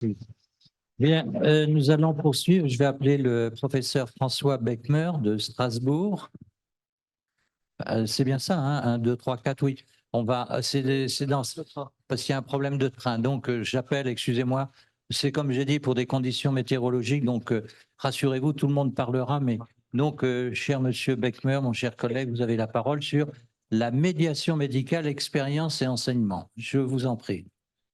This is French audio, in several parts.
Oui. Bien, nous allons poursuivre. Je vais appeler le professeur François Beckmer de Strasbourg. C'est bien ça, hein? 1, 2, 3, 4, oui. On va, c'est dans parce qu'il y a un problème de train. Donc, j'appelle, excusez-moi. C'est comme j'ai dit, pour des conditions météorologiques. Donc, rassurez-vous, tout le monde parlera. Mais donc, cher monsieur Beckmer, mon cher collègue, vous avez la parole sur la médiation médicale, expérience et enseignement. Je vous en prie.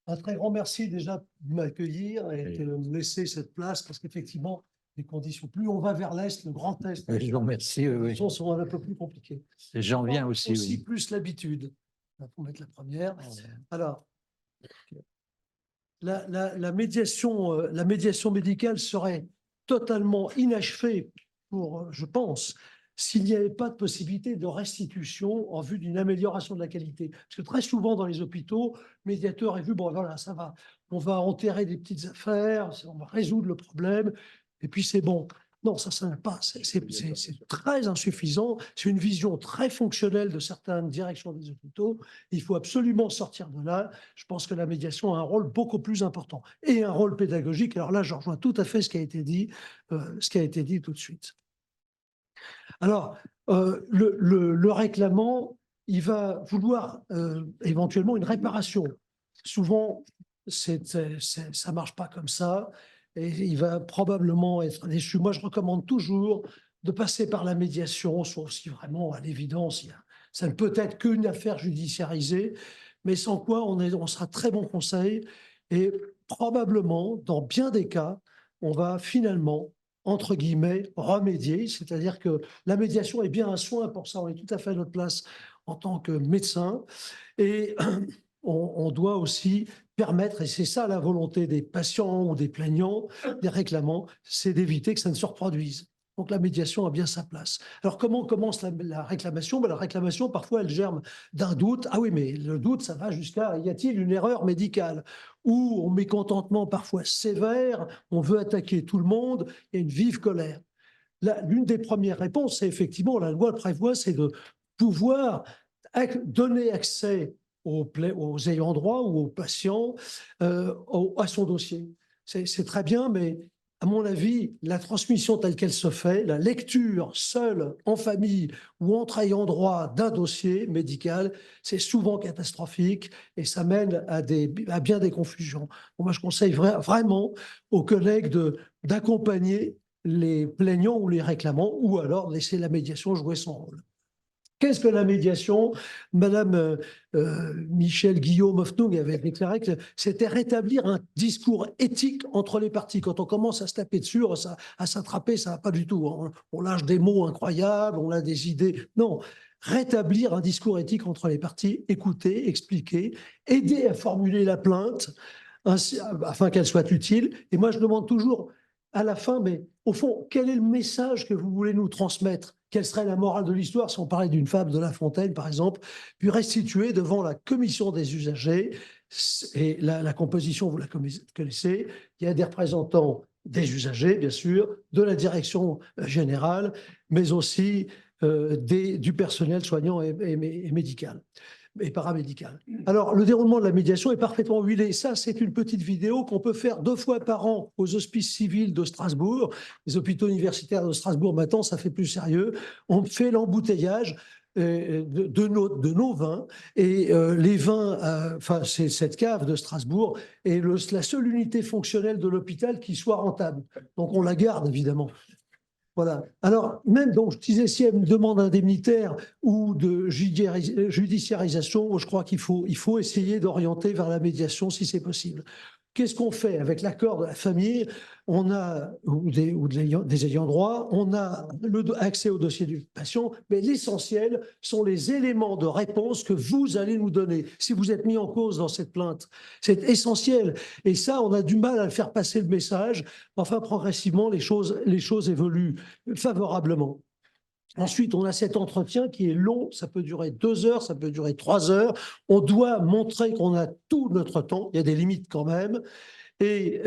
Un très grand merci déjà de m'accueillir et de me laisser cette place parce qu'effectivement, les conditions, plus on va vers l'Est, le Grand Est, Je vous remercie. les Oui, conditions sont un peu plus compliquées. j'en viens aussi. Aussi Oui. plus l'habitude. Il faut mettre la première. Alors, la médiation médicale serait totalement inachevée pour, je pense, s'il n'y avait pas de possibilité de restitution en vue d'une amélioration de la qualité. Parce que très souvent dans les hôpitaux, le médiateur est vu, bon voilà, ça va, on va enterrer des petites affaires, on va résoudre le problème, et puis c'est bon. Non, ça n'a pas, c'est très insuffisant, c'est une vision très fonctionnelle de certaines directions des hôpitaux. Il faut absolument sortir de là. Je pense que la médiation a un rôle beaucoup plus important et un rôle pédagogique. Alors là, je rejoins tout à fait ce qui a été dit tout de suite. Alors, le réclamant, il va vouloir éventuellement une réparation. Souvent, ça ne marche pas comme ça et il va probablement être déçu. Moi, je recommande toujours de passer par la médiation, sauf si vraiment, à l'évidence, ça ne peut être qu'une affaire judiciarisée, mais sans quoi on sera très bon conseil et probablement, dans bien des cas, on va finalement entre guillemets, remédier, c'est-à-dire que la médiation est bien un soin, pour ça on est tout à fait à notre place en tant que médecin, et on doit aussi permettre, et c'est ça la volonté des patients ou des plaignants, des réclamants, c'est d'éviter que ça ne se reproduise. Donc la médiation a bien sa place. Alors comment commence la réclamation? La réclamation, parfois, elle germe d'un doute. Ah oui, mais le doute, ça va jusqu'à y a-t-il une erreur médicale? Ou au mécontentement parfois sévère, on veut attaquer tout le monde, il y a une vive colère. L'une des premières réponses, c'est effectivement, la loi le prévoit, c'est de pouvoir donner accès aux ayants droit ou aux patients à son dossier. C'est très bien, mais à mon avis, la transmission telle qu'elle se fait, la lecture seule, en famille ou entre ayants droit d'un dossier médical, c'est souvent catastrophique et ça mène à bien des confusions. Moi, je conseille vraiment aux collègues d'accompagner les plaignants ou les réclamants, ou alors laisser la médiation jouer son rôle. Qu'est-ce que la médiation? Madame Michel Guillaume-Hoffnung avait déclaré que c'était rétablir un discours éthique entre les parties. Quand on commence à se taper dessus, à s'attraper, ça ne va pas du tout. On lâche des mots incroyables, on a des idées. Non, rétablir un discours éthique entre les parties, écouter, expliquer, aider à formuler la plainte afin qu'elle soit utile. Et moi, je demande toujours à la fin, mais au fond, quel est le message que vous voulez nous transmettre? Quelle serait la morale de l'histoire si on parlait d'une fable de La Fontaine, par exemple, puis restituer devant la commission des usagers, et la composition, vous la connaissez, il y a des représentants des usagers, bien sûr, de la direction générale, mais aussi du personnel soignant et médical et paramédical. Alors, le déroulement de la médiation est parfaitement huilé. Ça, c'est une petite vidéo qu'on peut faire 2 fois par an aux hospices civils de Strasbourg. Les hôpitaux universitaires de Strasbourg, maintenant, ça fait plus sérieux. On fait l'embouteillage de nos vins. Et les vins, enfin, c'est cette cave de Strasbourg, est la seule unité fonctionnelle de l'hôpital qui soit rentable. Donc, on la garde, évidemment. Voilà. Alors, même, donc, je disais, si il y a une demande indemnitaire ou de judiciarisation, je crois qu'il faut essayer d'orienter vers la médiation si c'est possible. Qu'est-ce qu'on fait avec l'accord de la famille? On a, ou des ayants droit, on a accès au dossier du patient, mais l'essentiel sont les éléments de réponse que vous allez nous donner si vous êtes mis en cause dans cette plainte. C'est essentiel. Et ça, on a du mal à le faire passer le message. Enfin, progressivement, les choses évoluent favorablement. Ensuite, on a cet entretien qui est long, ça peut durer 2 heures, ça peut durer 3 heures. On doit montrer qu'on a tout notre temps, il y a des limites quand même. Et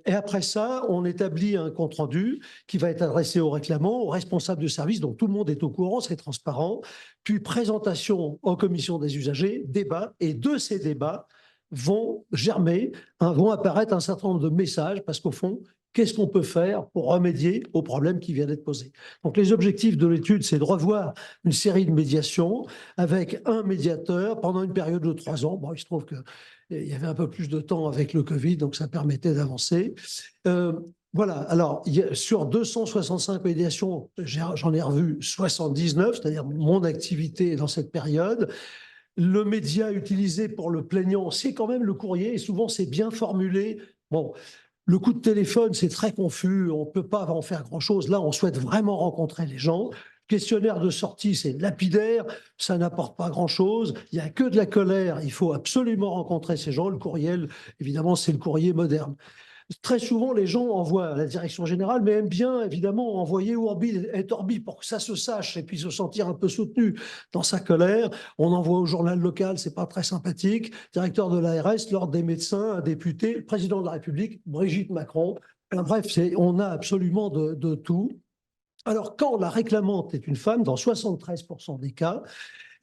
après ça, on établit un compte-rendu qui va être adressé aux réclamants, aux responsables de service, donc tout le monde est au courant, c'est transparent. Puis présentation en commission des usagers, débat, et de ces débats, vont germer, vont apparaître un certain nombre de messages, parce qu'au fond, qu'est-ce qu'on peut faire pour remédier au problème qui vient d'être posé? Donc, les objectifs de l'étude, c'est de revoir une série de médiations avec un médiateur pendant une période de 3 ans. Bon, il se trouve qu'il y avait un peu plus de temps avec le Covid, donc ça permettait d'avancer. Voilà, alors sur 265 médiations, j'en ai revu 79, c'est-à-dire mon activité dans cette période. Le média utilisé pour le plaignant, c'est quand même le courrier, et souvent c'est bien formulé. Bon, le coup de téléphone, c'est très confus, on ne peut pas en faire grand-chose. Là, on souhaite vraiment rencontrer les gens. Questionnaire de sortie, c'est lapidaire, ça n'apporte pas grand-chose. Il n'y a que de la colère, il faut absolument rencontrer ces gens. Le courriel, évidemment, c'est le courrier moderne. Très souvent, les gens envoient à la direction générale, mais aiment bien, évidemment, envoyer Urbi et Orbi pour que ça se sache et puis se sentir un peu soutenu dans sa colère. On envoie au journal local, c'est pas très sympathique. Directeur de l'ARS, l'ordre des médecins, un député, président de la République, Brigitte Macron. Bref, on a absolument de tout. Alors, quand la réclamante est une femme, dans 73% des cas,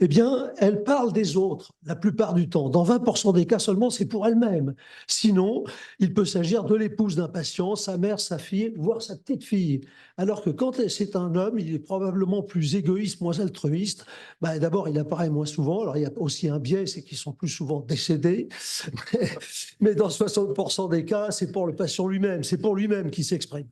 eh bien, elle parle des autres la plupart du temps. Dans 20% des cas seulement, c'est pour elle-même. Sinon, il peut s'agir de l'épouse d'un patient, sa mère, sa fille, voire sa petite fille. Alors que quand c'est un homme, il est probablement plus égoïste, moins altruiste. D'abord, il apparaît moins souvent. Alors, il y a aussi un biais, c'est qu'ils sont plus souvent décédés. Mais dans 60% des cas, c'est pour le patient lui-même. C'est pour lui-même qu'il s'exprime.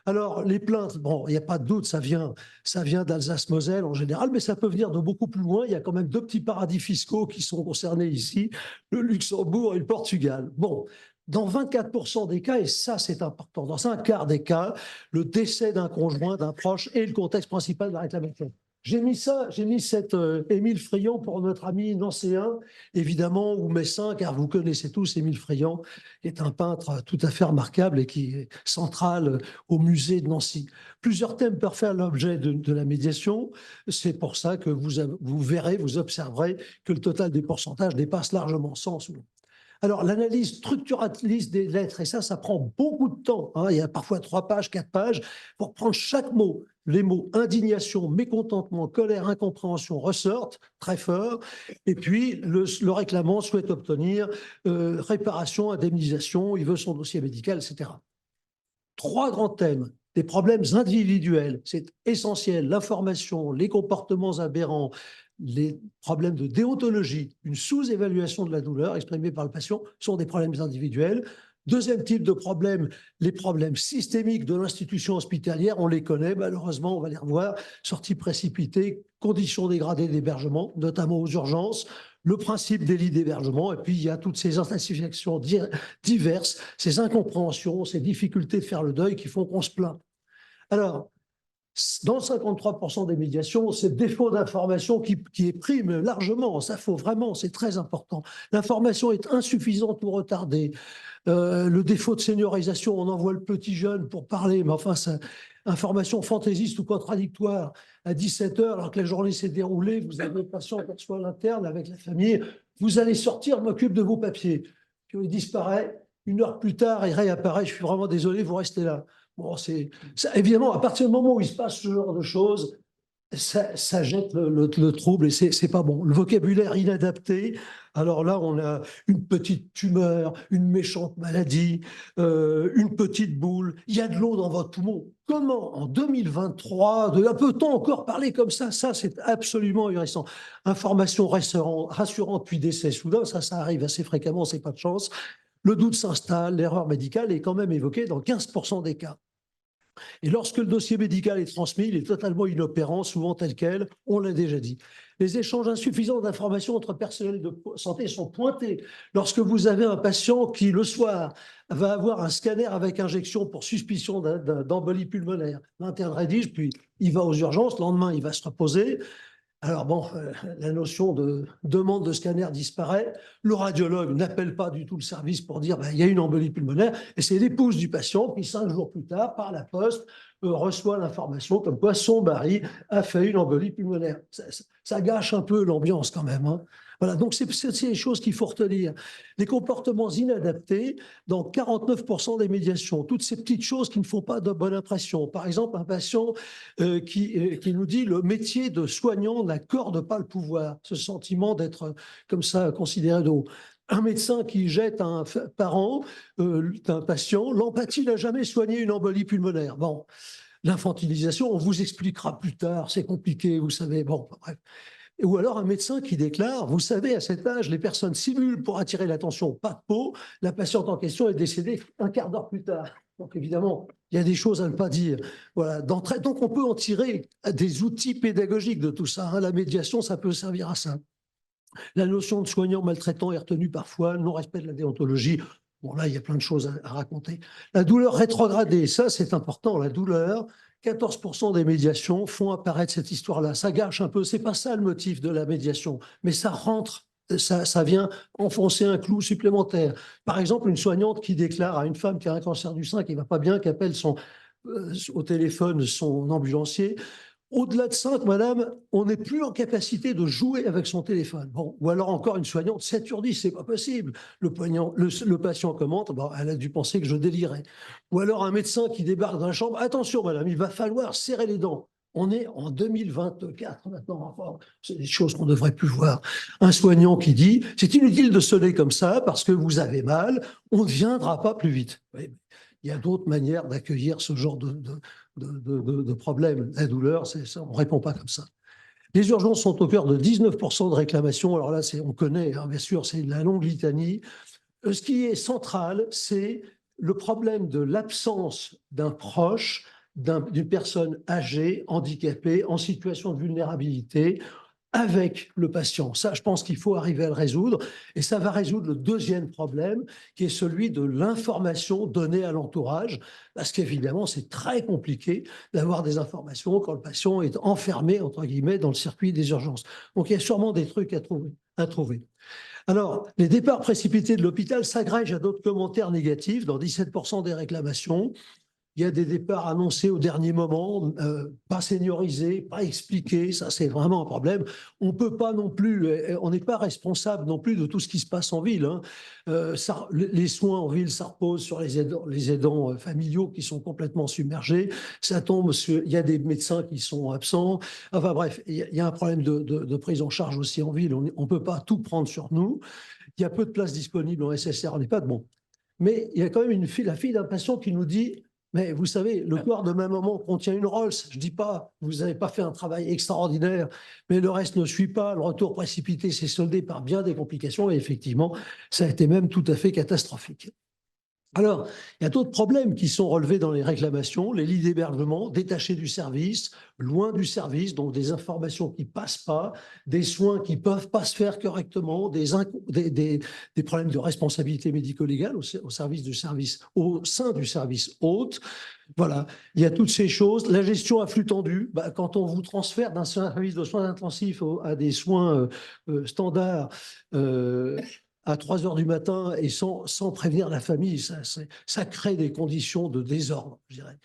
Alors, les plaintes, bon, il n'y a pas de doute, ça vient d'Alsace-Moselle en général, mais ça peut venir de beaucoup plus loin. Il y a quand même 2 petits paradis fiscaux qui sont concernés ici, le Luxembourg et le Portugal. Bon, dans 24% des cas, et ça c'est important, dans un quart des cas, le décès d'un conjoint, d'un proche est le contexte principal de la réclamation. J'ai mis cette Émile Friand pour notre ami nancéen, évidemment, ou messin, car vous connaissez tous Émile Friand, qui est un peintre tout à fait remarquable et qui est central au musée de Nancy. Plusieurs thèmes peuvent faire l'objet de la médiation. C'est pour ça que vous verrez, vous observerez que le total des pourcentages dépasse largement 100 souvent. Alors, l'analyse structuraliste des lettres, et ça prend beaucoup de temps. Il y a parfois 3 pages, 4 pages, pour prendre chaque mot. Les mots indignation, mécontentement, colère, incompréhension ressortent très fort. Et puis, le réclamant souhaite obtenir réparation, indemnisation, il veut son dossier médical, etc. 3 grands thèmes. Des problèmes individuels, c'est essentiel. L'information, les comportements aberrants, les problèmes de déontologie, une sous-évaluation de la douleur exprimée par le patient sont des problèmes individuels. Deuxième type de problème, les problèmes systémiques de l'institution hospitalière, on les connaît, malheureusement, on va les revoir, sorties précipitées, conditions dégradées d'hébergement, notamment aux urgences, le principe des lits d'hébergement, et puis il y a toutes ces insatisfactions diverses, ces incompréhensions, ces difficultés de faire le deuil qui font qu'on se plaint. Alors, dans 53% des médiations, c'est le défaut d'information qui prime largement. Ça faut vraiment, c'est très important. L'information est insuffisante ou retardée. Le défaut de seniorisation, on envoie le petit jeune pour parler, mais enfin, information fantaisiste ou contradictoire à 17h, alors que la journée s'est déroulée, vous avez le patient qui reçoit l'interne avec la famille, vous allez sortir, m'occupe de vos papiers. Puis il disparaît, 1 heure plus tard, il réapparaît, je suis vraiment désolé, vous restez là. Bon, évidemment, à partir du moment où il se passe ce genre de choses, ça jette le trouble et c'est pas bon. Le vocabulaire inadapté, alors là, on a une petite tumeur, une méchante maladie, une petite boule, il y a de l'eau dans votre poumon. Comment, en 2023, peut-on encore parler comme ça? Ça, c'est absolument ahurissant. Information rassurante, puis décès soudain, ça arrive assez fréquemment, c'est pas de chance. Le doute s'installe, l'erreur médicale est quand même évoquée dans 15% des cas. Et lorsque le dossier médical est transmis, il est totalement inopérant, souvent tel quel, on l'a déjà dit. Les échanges insuffisants d'informations entre personnels de santé sont pointés. Lorsque vous avez un patient qui, le soir, va avoir un scanner avec injection pour suspicion d'embolie pulmonaire, l'interne rédige, puis il va aux urgences, le lendemain, il va se reposer. Alors bon, la notion de demande de scanner disparaît. Le radiologue n'appelle pas du tout le service pour dire il y a une embolie pulmonaire. Et c'est l'épouse du patient qui, 5 jours plus tard, par la poste, reçoit l'information comme quoi son mari a fait une embolie pulmonaire. Ça gâche un peu l'ambiance quand même. Voilà, donc c'est les choses qu'il faut retenir. Les comportements inadaptés dans 49% des médiations, toutes ces petites choses qui ne font pas de bonne impression. Par exemple, un patient qui nous dit le métier de soignant n'accorde pas le pouvoir, ce sentiment d'être comme ça considéré de haut. un médecin qui jette un parent d'un patient, l'empathie n'a jamais soigné une embolie pulmonaire. Bon, l'infantilisation, on vous expliquera plus tard, c'est compliqué, vous savez. Bon, bref. Ou alors un médecin qui déclare, vous savez, à cet âge, les personnes simulent pour attirer l'attention, pas de peau, la patiente en question est décédée un quart d'heure plus tard. Donc évidemment, il y a des choses à ne pas dire. Voilà. Donc on peut en tirer des outils pédagogiques de tout ça. La médiation, ça peut servir à ça. La notion de soignant maltraitant est retenue parfois, non-respect de la déontologie. Bon, là, il y a plein de choses à raconter. La douleur rétrogradée, ça, c'est important. La douleur, 14% des médiations font apparaître cette histoire-là. Ça gâche un peu. C'est pas ça le motif de la médiation, mais ça rentre, ça vient enfoncer un clou supplémentaire. Par exemple, une soignante qui déclare à une femme qui a un cancer du sein, qui ne va pas bien, qui appelle au téléphone son ambulancier. Au-delà de ça, madame, on n'est plus en capacité de jouer avec son téléphone. Bon, ou alors encore une soignante, 7h10, c'est pas possible. Le patient commente, bon, elle a dû penser que je délirais. Ou alors un médecin qui débarque dans la chambre, attention madame, il va falloir serrer les dents. On est en 2024 maintenant, enfin, c'est des choses qu'on ne devrait plus voir. Un soignant qui dit, c'est inutile de sonner comme ça parce que vous avez mal, on ne viendra pas plus vite. Oui, il y a d'autres manières d'accueillir ce genre de problèmes. La douleur, ça, on ne répond pas comme ça. Les urgences sont au cœur de 19% de réclamations. Alors là, on connaît, hein, bien sûr, c'est la longue litanie. Ce qui est central, c'est le problème de l'absence d'un proche, d'une personne âgée, handicapée, en situation de vulnérabilité, avec le patient. Ça, je pense qu'il faut arriver à le résoudre. Et ça va résoudre le deuxième problème, qui est celui de l'information donnée à l'entourage, parce qu'évidemment, c'est très compliqué d'avoir des informations quand le patient est enfermé, entre guillemets, dans le circuit des urgences. Donc, il y a sûrement des trucs à trouver. Alors, les départs précipités de l'hôpital s'agrègent à d'autres commentaires négatifs dans 17% des réclamations. Il y a des départs annoncés au dernier moment, pas seniorisés, pas expliqués. Ça, c'est vraiment un problème. On peut pas non plus, on n'est pas responsable non plus de tout ce qui se passe en ville. Hein. Les soins en ville, ça repose sur les aidants familiaux qui sont complètement submergés. Ça tombe sur, il y a des médecins qui sont absents. Enfin bref, il y a un problème de prise en charge aussi en ville. On ne peut pas tout prendre sur nous. Il y a peu de places disponibles en SSR, en EHPAD. Bon. Mais il y a quand même la fille d'un patient qui nous dit, mais vous savez, le corps de ma maman contient une Rolls. Je ne dis pas, vous n'avez pas fait un travail extraordinaire, mais le reste ne suit pas. Le retour précipité s'est soldé par bien des complications et effectivement, ça a été même tout à fait catastrophique. Alors, il y a d'autres problèmes qui sont relevés dans les réclamations, les lits d'hébergement, détachés du service, loin du service, donc des informations qui ne passent pas, des soins qui ne peuvent pas se faire correctement, des problèmes de responsabilité médico-légale au sein du service hôte. Voilà, il y a toutes ces choses. La gestion à flux tendu, quand on vous transfère d'un service de soins intensifs à des soins standards, à 3 heures du matin et sans prévenir la famille, ça crée des conditions de désordre, je dirais.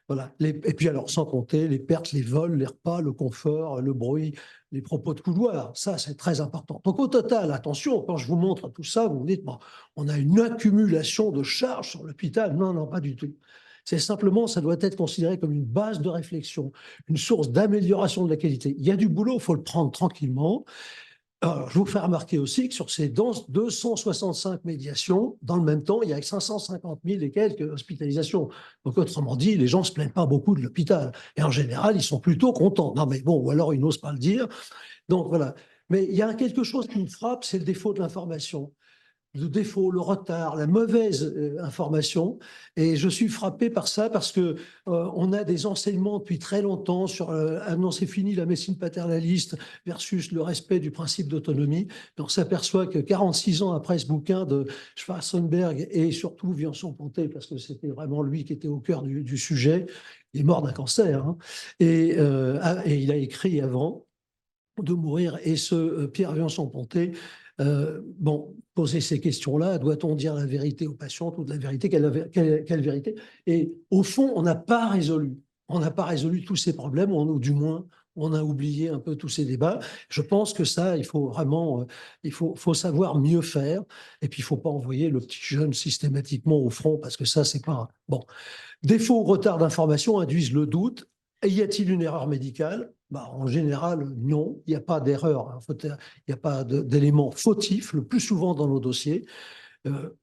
Voilà. Et puis alors, sans compter les pertes, les vols, les repas, le confort, le bruit, les propos de couloir. Ça, c'est très important. Donc au total, attention, quand je vous montre tout ça, vous me dites, bon, on a une accumulation de charges sur l'hôpital. Non, non, pas du tout. C'est simplement, ça doit être considéré comme une base de réflexion, une source d'amélioration de la qualité. Il y a du boulot, il faut le prendre tranquillement. Alors, je vous fais remarquer aussi que sur ces 265 médiations, dans le même temps, il y a 550 000 et quelques hospitalisations. Donc, autrement dit, les gens ne se plaignent pas beaucoup de l'hôpital. Et en général, ils sont plutôt contents. Non, mais bon, ou alors ils n'osent pas le dire. Donc, voilà. Mais il y a quelque chose qui me frappe, c'est le défaut de l'information. Le défaut, le retard, la mauvaise information. Et je suis frappé par ça parce que on a des enseignements depuis très longtemps sur non, c'est fini la médecine paternaliste versus le respect du principe d'autonomie. On s'aperçoit que 46 ans après ce bouquin de Schwarzenberg et surtout Viançon-Pontet, parce que c'était vraiment lui qui était au cœur du sujet, il est mort d'un cancer. Hein, et il a écrit avant de mourir. Et ce Pierre Viançon-Pontet, poser ces questions-là, doit-on dire la vérité aux patients, toute la vérité, quelle vérité? Et au fond, on n'a pas résolu tous ces problèmes, ou du moins, on a oublié un peu tous ces débats. Je pense que ça, il faut vraiment, faut savoir mieux faire. Et puis, il ne faut pas envoyer le petit jeune systématiquement au front, parce que ça, c'est pas bon. Défaut ou retard d'information induisent le doute. Y a-t-il une erreur médicale? En général, non, il n'y a pas d'erreur, hein. Il n'y a pas d'élément fautif, le plus souvent dans nos dossiers.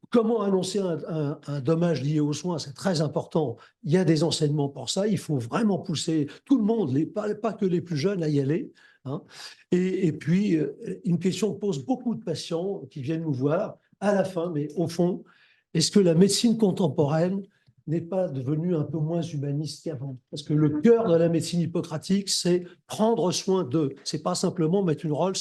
Comment annoncer un dommage lié aux soins, c'est très important. Il y a des enseignements pour ça. Il faut vraiment pousser tout le monde, pas que les plus jeunes, à y aller, hein. Et puis, une question que posent beaucoup de patients qui viennent nous voir à la fin, mais au fond, est-ce que la médecine contemporaine n'est pas devenue un peu moins humaniste qu'avant? Parce que le cœur de la médecine hippocratique, c'est prendre soin d'eux. C'est pas simplement mettre une Rolls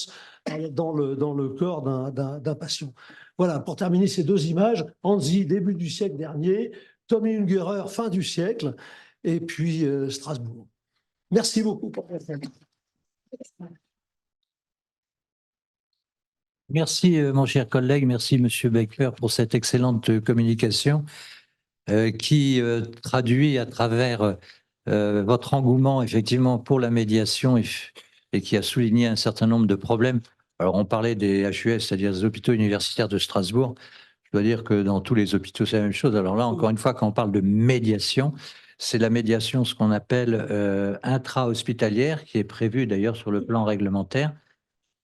dans le corps d'un patient. Voilà, pour terminer ces deux images, Annecy, début du siècle dernier, Tommy Ungerer, fin du siècle, et puis Strasbourg. Merci beaucoup pour votre attention. Merci, mon cher collègue. Merci, Monsieur Becker, pour cette excellente communication qui traduit à travers votre engouement, effectivement, pour la médiation et qui a souligné un certain nombre de problèmes. Alors, on parlait des HUS, c'est-à-dire des hôpitaux universitaires de Strasbourg. Je dois dire que dans tous les hôpitaux, c'est la même chose. Alors là, encore une fois, quand on parle de médiation, c'est la médiation, ce qu'on appelle intra-hospitalière, qui est prévue d'ailleurs sur le plan réglementaire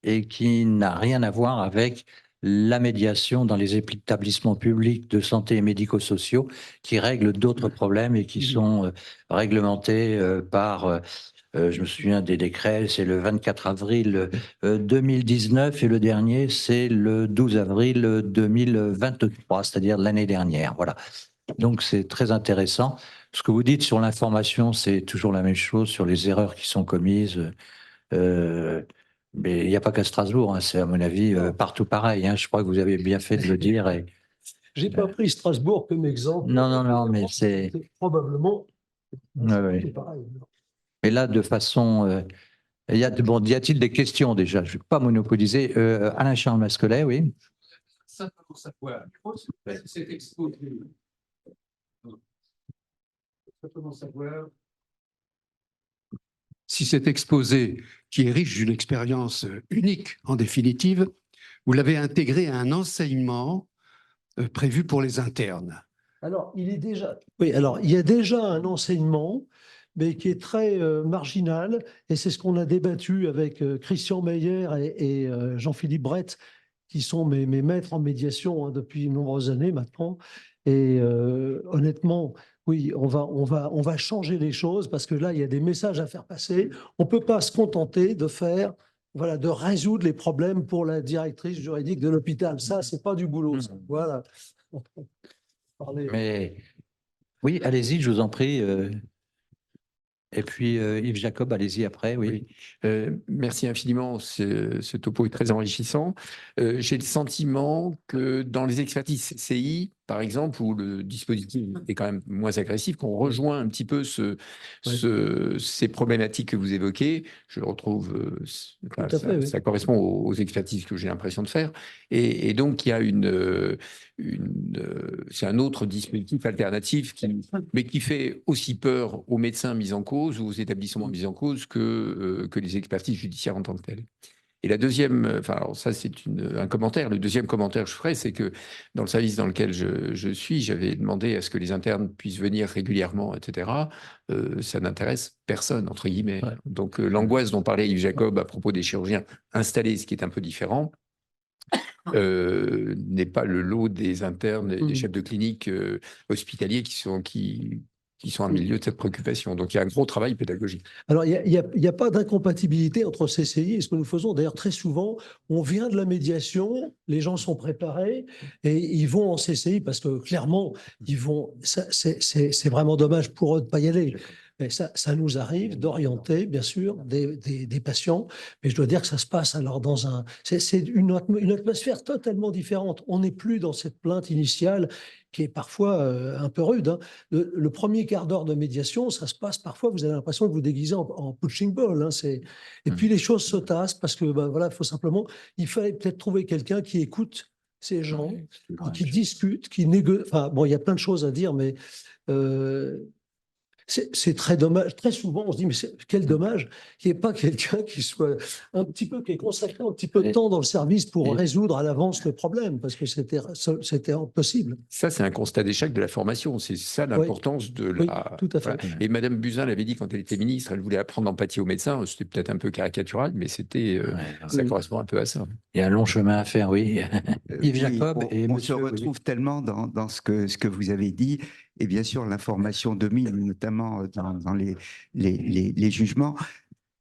et qui n'a rien à voir avec la médiation dans les établissements publics de santé et médico-sociaux qui règlent d'autres problèmes et qui sont réglementés par, je me souviens des décrets, c'est le 24 avril 2019 et le dernier, c'est le 12 avril 2023, c'est-à-dire l'année dernière. Voilà. Donc, c'est très intéressant. Ce que vous dites sur l'information, c'est toujours la même chose sur les erreurs qui sont commises. Mais il n'y a pas qu'à Strasbourg, hein, c'est à mon avis partout pareil, hein. Je crois que vous avez bien fait de le dire. J'ai pas pris Strasbourg comme exemple. Non, non, non, mais c'est probablement ouais. pareil. Mais là, de façon, bon, y a-t-il des questions déjà? Je ne vais pas monopoliser. Alain-Charles Mascolet, oui. Simplement savoir, c'est exposé. Simplement savoir si cet exposé, qui est riche d'une expérience unique en définitive, vous l'avez intégré à un enseignement prévu pour les internes. Alors, il y a déjà un enseignement, mais qui est très marginal, et c'est ce qu'on a débattu avec Christian Meyer et Jean-Philippe Brett, qui sont mes maîtres en médiation, hein, depuis de nombreuses années maintenant. Et honnêtement, oui, on va changer les choses parce que là, il y a des messages à faire passer. On ne peut pas se contenter de faire, voilà, de résoudre les problèmes pour la directrice juridique de l'hôpital. Ça, c'est pas du boulot, ça. Voilà. Mais oui, allez-y, je vous en prie. Et puis Yves Jacob, allez-y après, oui. Merci infiniment, ce topo est très enrichissant. J'ai le sentiment que dans les expertises CCI, par exemple, où le dispositif est quand même moins agressif, qu'on rejoint un petit peu ces problématiques que vous évoquez. Je le retrouve, ça correspond aux expertises que j'ai l'impression de faire. Et donc, il y a c'est un autre dispositif alternatif, mais qui fait aussi peur aux médecins mis en cause ou aux établissements mis en cause que les expertises judiciaires en tant que telles. Et la deuxième, alors ça c'est un commentaire. Le deuxième commentaire que je ferai, c'est que dans le service dans lequel je suis, j'avais demandé à ce que les internes puissent venir régulièrement, etc. Ça n'intéresse personne, entre guillemets. Ouais. Donc l'angoisse dont parlait Yves Jacob à propos des chirurgiens installés, ce qui est un peu différent, n'est pas le lot des internes et des chefs de clinique hospitaliers qui sont un milieu de cette préoccupation. Donc, il y a un gros travail pédagogique. Alors, il n'y a pas d'incompatibilité entre CCI et ce que nous faisons. D'ailleurs, très souvent, on vient de la médiation, les gens sont préparés et ils vont en CCI parce que clairement, c'est vraiment dommage pour eux de ne pas y aller. Mais ça nous arrive d'orienter, bien sûr, des patients, mais je dois dire que ça se passe alors c'est une atmosphère totalement différente. On n'est plus dans cette plainte initiale qui est parfois un peu rude, hein. Le premier quart d'heure de médiation, ça se passe parfois, vous avez l'impression que vous déguisez en punching ball, hein, et puis les choses se tassent parce que voilà, il fallait peut-être trouver quelqu'un qui écoute ces gens, qui discute, qui négocie. Enfin, bon, il y a plein de choses à dire, mais C'est très dommage. Très souvent, on se dit, mais quel dommage qu'il n'y ait pas quelqu'un qui soit qui ait consacré un petit peu de temps dans le service pour Et- résoudre à l'avance le problème, parce que c'était impossible. Ça, c'est un constat d'échec de la formation. C'est ça l'importance de Oui, la. tout à fait. Voilà. Et Madame Buzyn l'avait dit quand elle était ministre, elle voulait apprendre l'empathie aux médecins. C'était peut-être un peu caricatural, mais c'était, ça Oui. correspond un peu à ça. Il y a un long chemin à faire, oui. Yves Oui, Jacob et on se monsieur. retrouve tellement dans ce que vous avez dit. Et bien sûr, l'information domine, notamment dans les jugements.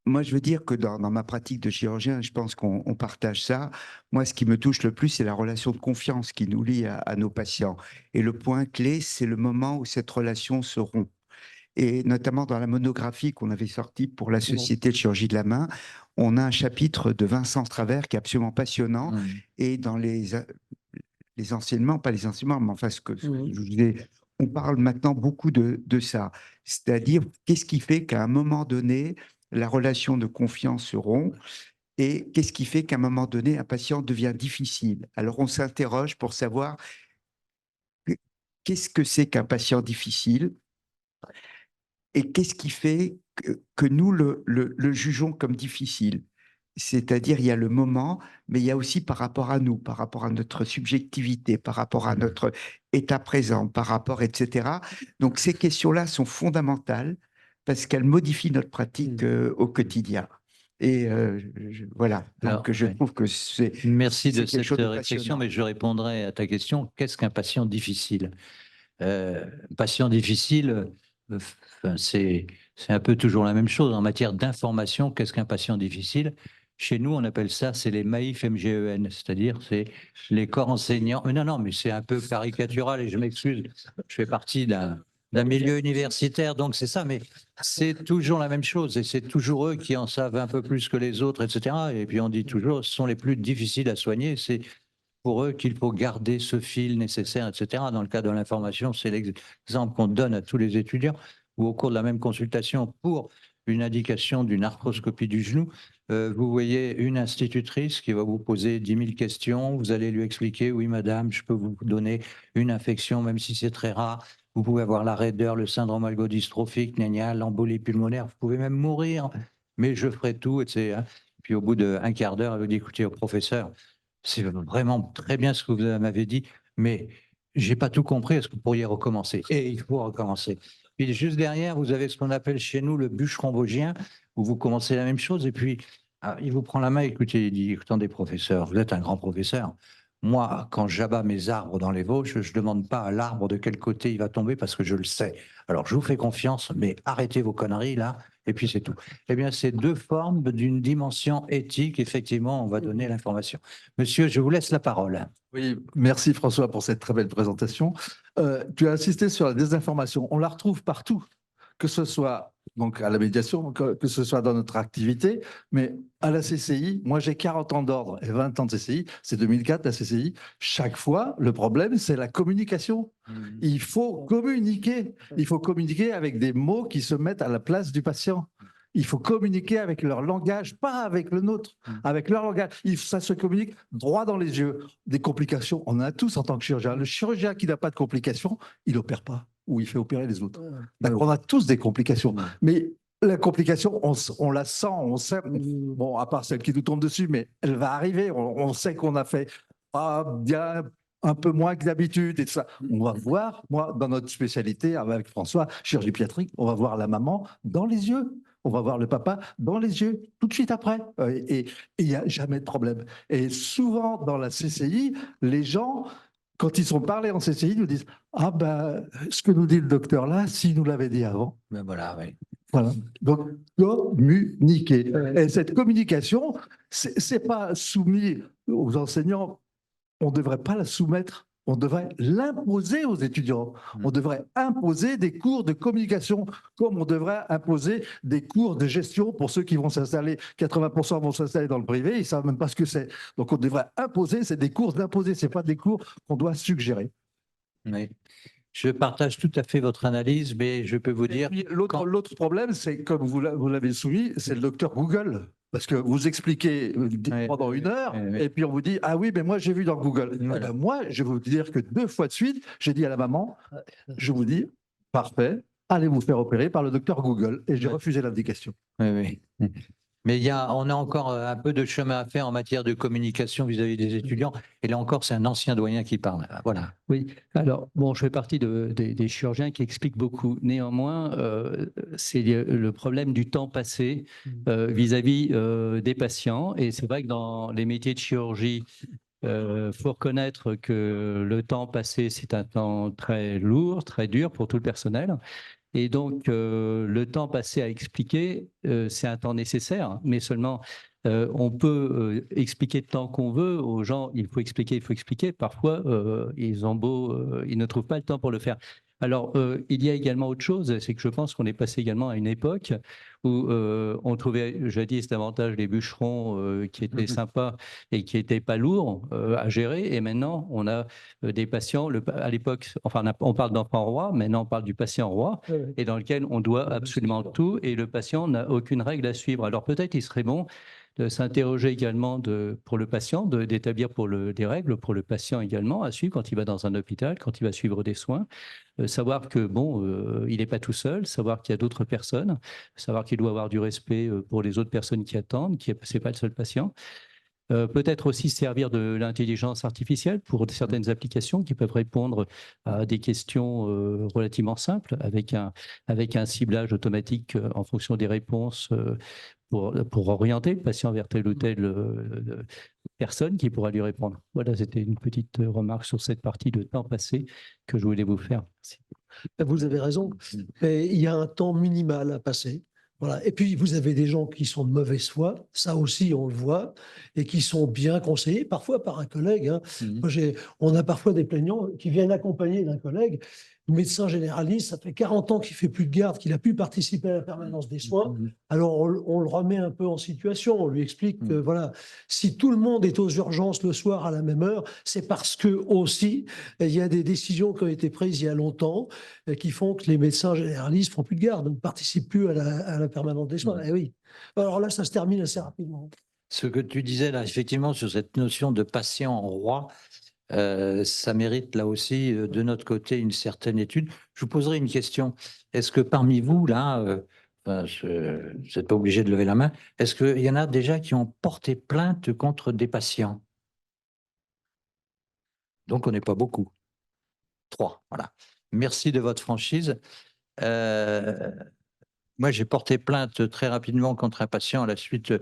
Moi, je veux dire que dans ma pratique de chirurgien, je pense qu'on partage ça. Moi, ce qui me touche le plus, c'est la relation de confiance qui nous lie à nos patients. Et le point clé, c'est le moment où cette relation se rompt. Et notamment dans la monographie qu'on avait sortie pour la Société de chirurgie de la main, on a un chapitre de Vincent Travers qui est absolument passionnant. Et dans les enseignements, pas les enseignements, mais enfin, ce que je vous disais, on parle maintenant beaucoup de ça. C'est-à-dire, qu'est-ce qui fait qu'à un moment donné, la relation de confiance se rompt et qu'est-ce qui fait qu'à un moment donné, un patient devient difficile. Alors, on s'interroge pour savoir qu'est-ce que c'est qu'un patient difficile et qu'est-ce qui fait que nous le jugeons comme difficile. C'est-à-dire, il y a le moment, mais il y a aussi par rapport à nous, par rapport à notre subjectivité, par rapport à notre état présent, par rapport, etc. Donc, ces questions-là sont fondamentales parce qu'elles modifient notre pratique au quotidien. Et voilà, donc Alors, je trouve que c'est merci de quelque cette chose de réflexion, passionnant. mais je répondrai à ta question. Qu'est-ce qu'un patient difficile? Patient difficile, enfin, c'est un peu toujours la même chose. En matière d'information, qu'est-ce qu'un patient difficile? Chez nous, on appelle ça, c'est les MAIF MGEN, c'est-à-dire c'est les corps enseignants. Mais non, mais c'est un peu caricatural et je m'excuse. Je fais partie d'un milieu universitaire, donc c'est ça, mais c'est toujours la même chose et c'est toujours eux qui en savent un peu plus que les autres, etc. Et puis on dit toujours, ce sont les plus difficiles à soigner. C'est pour eux qu'il faut garder ce fil nécessaire, etc. Dans le cas de l'information, c'est l'exemple qu'on donne à tous les étudiants ou au cours de la même consultation pour une indication d'une arthroscopie du genou. Vous voyez une institutrice qui va vous poser 10 000 questions. Vous allez lui expliquer, oui, madame, je peux vous donner une infection, même si c'est très rare. Vous pouvez avoir la raideur, le syndrome algodystrophique, l'embolie pulmonaire. Vous pouvez même mourir, mais je ferai tout, etc. Puis au bout d'un quart d'heure, elle vous dit, écoutez, au professeur, c'est vraiment très bien ce que vous m'avez dit, mais j'ai pas tout compris. Est-ce que vous pourriez recommencer? Et il faut recommencer. Puis juste derrière, vous avez ce qu'on appelle chez nous le bûcheron vosgien, où vous commencez la même chose, et puis il vous prend la main, écoutez, il dit, écoutez, professeur, vous êtes un grand professeur. Moi, quand j'abats mes arbres dans les Vosges, je ne demande pas à l'arbre de quel côté il va tomber parce que je le sais. Alors, je vous fais confiance, mais arrêtez vos conneries là, et puis c'est tout. Eh bien, c'est deux formes d'une dimension éthique. Effectivement, on va donner l'information. Monsieur, je vous laisse la parole. Oui, merci François pour cette très belle présentation. Tu as insisté sur la désinformation. On la retrouve partout, que ce soit donc à la médiation, que ce soit dans notre activité, mais à la CCI, moi j'ai 40 ans d'ordre et 20 ans de CCI, c'est 2004 la CCI. Chaque fois, le problème, c'est la communication. Il faut communiquer avec des mots qui se mettent à la place du patient. Il faut communiquer avec leur langage, pas avec le nôtre, avec leur langage. Ça se communique droit dans les yeux. Des complications, on en a tous en tant que chirurgien. Le chirurgien qui n'a pas de complications, il n'opère pas ou il fait opérer les autres. Donc, on a tous des complications. Mais la complication, on la sent, on sait, bon, à part celle qui nous tombe dessus, mais elle va arriver. On sait qu'on a fait bien un peu moins que d'habitude et tout ça. On va voir, moi, dans notre spécialité, avec François, chirurgie pédiatrique, on va voir la maman dans les yeux. On va voir le papa dans les yeux tout de suite après. Et il n'y a jamais de problème. Et souvent, dans la CCI, les gens, quand ils sont parlés en CCI, nous disent « Ah ben, ce que nous dit le docteur là, s'il nous l'avait dit avant. » Ben voilà, oui. Voilà. Donc, communiquer. Et cette communication, c'est pas soumis aux enseignants. On ne devrait pas la soumettre. On devrait l'imposer aux étudiants. On devrait imposer des cours de communication, comme on devrait imposer des cours de gestion pour ceux qui vont s'installer. 80% vont s'installer dans le privé, ils ne savent même pas ce que c'est. Donc on devrait imposer, c'est des cours d'imposer, ce n'est pas des cours qu'on doit suggérer. Oui. Je partage tout à fait votre analyse, mais je peux vous dire… L'autre problème, c'est, comme vous l'avez soumis, c'est le docteur Google. Parce que vous expliquez pendant une heure, et puis on vous dit « Ah oui, mais moi j'ai vu dans Google. Voilà. » Ben moi, je vais vous dire que 2 fois de suite, j'ai dit à la maman, je vous dis, parfait, allez vous faire opérer par le docteur Google. Et j'ai Ouais. refusé l'indication. Oui, oui. Mais on a encore un peu de chemin à faire en matière de communication vis-à-vis des étudiants. Et là encore, c'est un ancien doyen qui parle. Voilà. Oui, alors bon, je fais partie des chirurgiens qui expliquent beaucoup. Néanmoins, c'est le problème du temps passé vis-à-vis des patients. Et c'est vrai que dans les métiers de chirurgie, faut reconnaître que le temps passé, c'est un temps très lourd, très dur pour tout le personnel. Et donc, le temps passé à expliquer, c'est un temps nécessaire, mais seulement on peut expliquer tant qu'on veut aux gens. Il faut expliquer, il faut expliquer. Parfois, ils ont beau, ils ne trouvent pas le temps pour le faire. Alors, il y a également autre chose, c'est que je pense qu'on est passé également à une époque où on trouvait jadis davantage les bûcherons qui étaient sympas et qui n'étaient pas lourds à gérer. Et maintenant, on a des patients, à l'époque, enfin, on parle d'enfant roi, maintenant on parle du patient roi, et dans lequel on doit absolument tout, et le patient n'a aucune règle à suivre. Alors peut-être il serait bon de s'interroger également pour le patient, d'établir des règles pour le patient également à suivre quand il va dans un hôpital, quand il va suivre des soins, savoir que bon, il n'est pas tout seul, savoir qu'il y a d'autres personnes, savoir qu'il doit avoir du respect pour les autres personnes qui attendent, que ce n'est pas le seul patient. Peut-être aussi servir de l'intelligence artificielle pour certaines applications qui peuvent répondre à des questions relativement simples avec un ciblage automatique en fonction des réponses pour orienter le patient vers telle ou telle personne qui pourra lui répondre. Voilà, c'était une petite remarque sur cette partie de temps passé que je voulais vous faire. Merci. Vous avez raison, mais il y a un temps minimal à passer. Voilà. Et puis, vous avez des gens qui sont de mauvaise foi, ça aussi, on le voit, et qui sont bien conseillés, parfois par un collègue. Hein. Moi, on a parfois des plaignants qui viennent accompagnés d'un collègue, médecin généraliste, ça fait 40 ans qu'il fait plus de garde, qu'il a pu participer à la permanence des soins. Alors, on le remet un peu en situation, on lui explique que, voilà, si tout le monde est aux urgences le soir à la même heure, c'est parce que aussi, il y a des décisions qui ont été prises il y a longtemps qui font que les médecins généralistes font plus de garde, ne participent plus à la permanence des soins. Eh oui. Alors là, ça se termine assez rapidement. Ce que tu disais là, effectivement, sur cette notion de patient roi, ça mérite là aussi de notre côté une certaine étude. Je vous poserai une question. Est-ce que parmi vous, là, vous n'êtes pas obligé de lever la main, est-ce qu'il y en a déjà qui ont porté plainte contre des patients? Donc, on n'est pas beaucoup. 3, voilà. Merci de votre franchise. Moi, j'ai porté plainte très rapidement contre un patient à la suite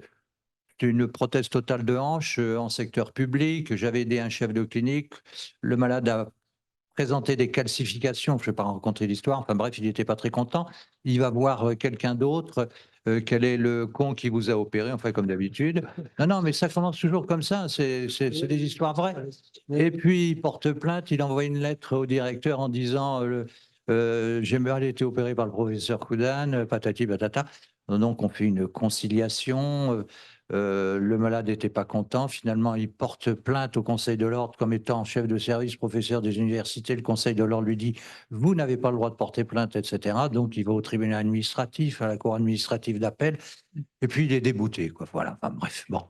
d'une prothèse totale de hanche en secteur public. J'avais aidé un chef de clinique. Le malade a présenté des calcifications. Je ne vais pas raconter l'histoire. Enfin bref, il n'était pas très content. Il va voir quelqu'un d'autre. Quel est le con qui vous a opéré? Enfin, comme d'habitude. Non, non, mais ça commence toujours comme ça. C'est des histoires vraies. Et puis, il porte plainte. Il envoie une lettre au directeur en disant j'ai mal été opéré par le professeur Koudane, patati patata. Donc, on fait une conciliation. Le malade n'était pas content. Finalement, il porte plainte au Conseil de l'Ordre comme étant chef de service, professeur des universités. Le Conseil de l'Ordre lui dit « Vous n'avez pas le droit de porter plainte, etc. » Donc, il va au tribunal administratif, à la cour administrative d'appel. Et puis, il est débouté, quoi. Voilà. Enfin, bref, bon.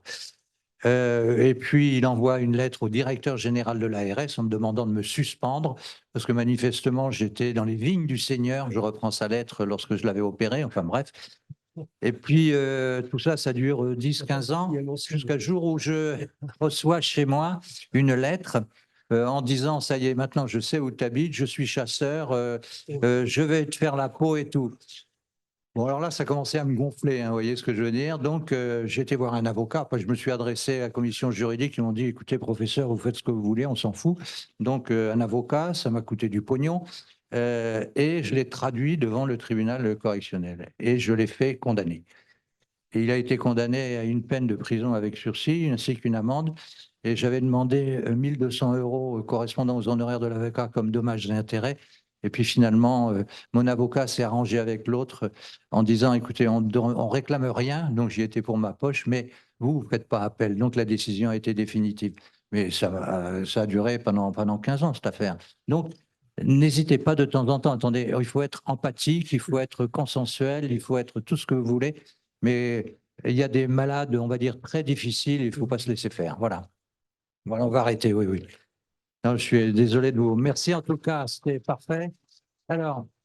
Et puis, il envoie une lettre au directeur général de l'ARS en me demandant de me suspendre parce que manifestement, j'étais dans les vignes du Seigneur. Je reprends sa lettre lorsque je l'avais opéré. Enfin, bref. Et puis, tout ça, ça dure 10-15 ans, jusqu'à jour où je reçois chez moi une lettre en disant « Ça y est, maintenant, je sais où tu habites, je suis chasseur, je vais te faire la peau et tout. » Bon, alors là, ça commençait à me gonfler, hein, vous voyez ce que je veux dire. Donc, j'ai été voir un avocat. Après, je me suis adressé à la commission juridique. Ils m'ont dit « Écoutez, professeur, vous faites ce que vous voulez, on s'en fout. » Donc, un avocat, ça m'a coûté du pognon. Et je l'ai traduit devant le tribunal correctionnel. Et je l'ai fait condamner. Et il a été condamné à une peine de prison avec sursis, ainsi qu'une amende. Et j'avais demandé 1 200 € correspondant aux honoraires de l'avocat comme dommages et intérêts. Et puis finalement, mon avocat s'est arrangé avec l'autre en disant, écoutez, on ne réclame rien, donc j'y étais pour ma poche, mais vous ne faites pas appel. Donc la décision a été définitive. Mais ça a duré pendant 15 ans, cette affaire. Donc, n'hésitez pas de temps en temps, attendez, il faut être empathique, il faut être consensuel, il faut être tout ce que vous voulez, mais il y a des malades, on va dire, très difficiles, il ne faut pas se laisser faire. Voilà. Voilà, on va arrêter, oui, oui. Non, je suis désolé de vous. Merci en tout cas, c'était parfait. Alors,